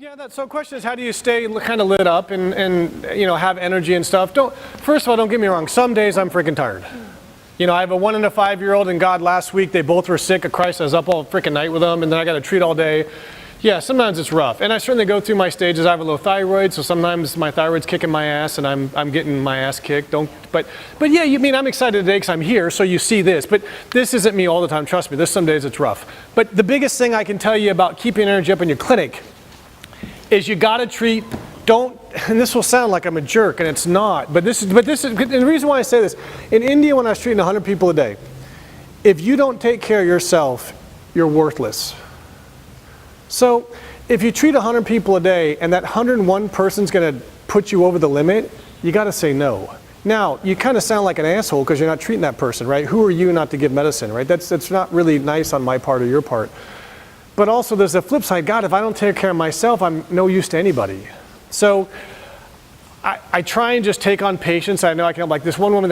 Yeah, so the question is, how do you stay kind of lit up and have energy and stuff? First of all, don't get me wrong. Some days I'm freaking tired. I have a 1 and a 5-year-old, and God, last week they both were sick of Christ. I was up all freaking night with them, and then I got to treat all day. Yeah, sometimes it's rough, and I certainly go through my stages. I have a low thyroid, so sometimes my thyroid's kicking my ass, and I'm getting my ass kicked. But yeah, I'm excited today because I'm here, so you see this. But this isn't me all the time. Trust me. There's some days it's rough. But the biggest thing I can tell you about keeping energy up in your clinic is you got to treat. And this will sound like I'm a jerk, and it's not. But this is. And the reason why I say this, in India, when I was treating 100 people a day, if you don't take care of yourself, you're worthless. So if you treat 100 people a day and that 101 person's going to put you over the limit, you got to say no. Now, you kind of sound like an asshole because you're not treating that person, right? Who are you not to give medicine, right? That's not really nice on my part or your part. But also there's a flip side. God, if I don't take care of myself, I'm no use to anybody. So I try and just take on patients. I know I can, like this one woman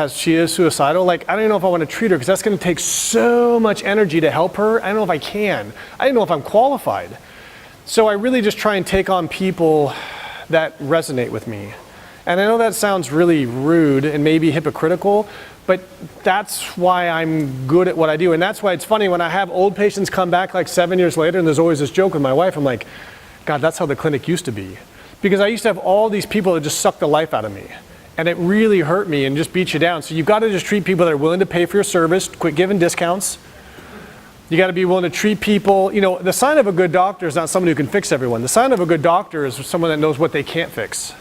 she is suicidal. Like, I don't even know if I want to treat her because that's going to take so much energy to help her. I don't know if I can. I don't know if I'm qualified. So I really just try and take on people that resonate with me. And I know that sounds really rude and maybe hypocritical, but that's why I'm good at what I do. And that's why it's funny when I have old patients come back like 7 years later, and there's always this joke with my wife. I'm like, God, that's how the clinic used to be. Because I used to have all these people that just sucked the life out of me. And it really hurt me and just beat you down. So you've got to just treat people that are willing to pay for your service, quit giving discounts. You got to be willing to treat people. The sign of a good doctor is not someone who can fix everyone. The sign of a good doctor is someone that knows what they can't fix.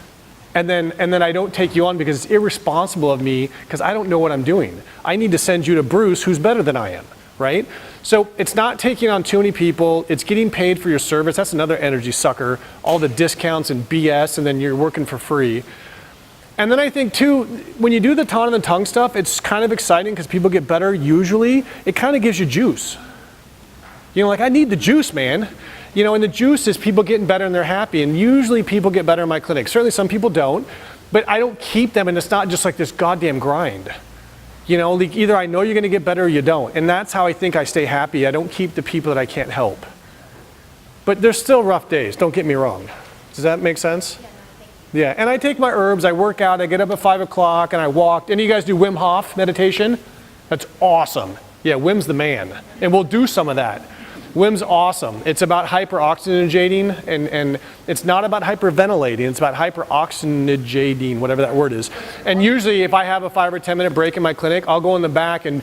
And then I don't take you on because it's irresponsible of me because I don't know what I'm doing. I need to send you to Bruce, who's better than I am, right? So it's not taking on too many people. It's getting paid for your service. That's another energy sucker. All the discounts and BS, and then you're working for free. And then I think too, when you do the ton and the tongue stuff, it's kind of exciting because people get better usually. It kind of gives you juice. Like, I need the juice, man. And the juice is people getting better and they're happy. And usually people get better in my clinic. Certainly some people don't, but I don't keep them, and it's not just like this goddamn grind. Like either I know you're going to get better or you don't. And that's how I think I stay happy. I don't keep the people that I can't help. But there's still rough days, don't get me wrong. Does that make sense? Yeah, and I take my herbs, I work out, I get up at 5 o'clock and I walk. Any of you guys do Wim Hof meditation? That's awesome. Yeah, Wim's the man. And we'll do some of that. Wim's awesome. It's about hyperoxygenating, and it's not about hyperventilating. It's about hyperoxygenating, whatever that word is. And usually if I have a 5 or 10 minute break in my clinic, I'll go in the back and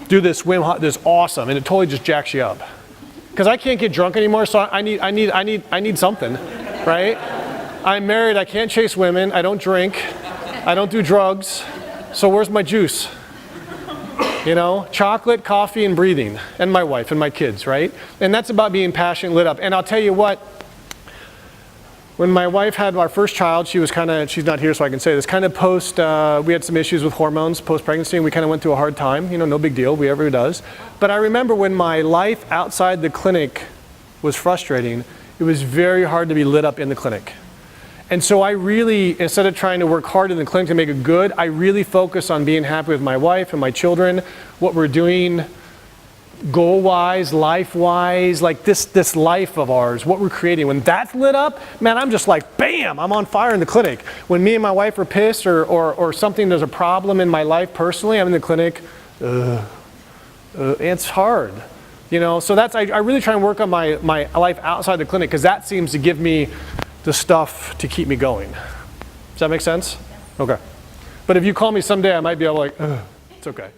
do this Wim Hof, this awesome, and it totally just jacks you up. Because I can't get drunk anymore, so I need something, right? I'm married, I can't chase women, I don't drink, I don't do drugs, so where's my juice? Chocolate, coffee, and breathing, and my wife and my kids, right? And that's about being passionate, lit up. And I'll tell you what, when my wife had our first child, she's not here so I can say this, we had some issues with hormones post-pregnancy, and we kind of went through a hard time, no big deal, everyone does. But I remember when my life outside the clinic was frustrating, it was very hard to be lit up in the clinic. And so I really, instead of trying to work hard in the clinic to make it good, I really focus on being happy with my wife and my children, what we're doing goal-wise, life-wise, like this life of ours, what we're creating. When that's lit up, man, I'm just like, bam, I'm on fire in the clinic. When me and my wife are pissed or something, there's a problem in my life personally, I'm in the clinic, it's hard. So I really try and work on my life outside the clinic because that seems to give me the stuff to keep me going. Does that make sense? Okay. But if you call me someday, I might be able to it's okay.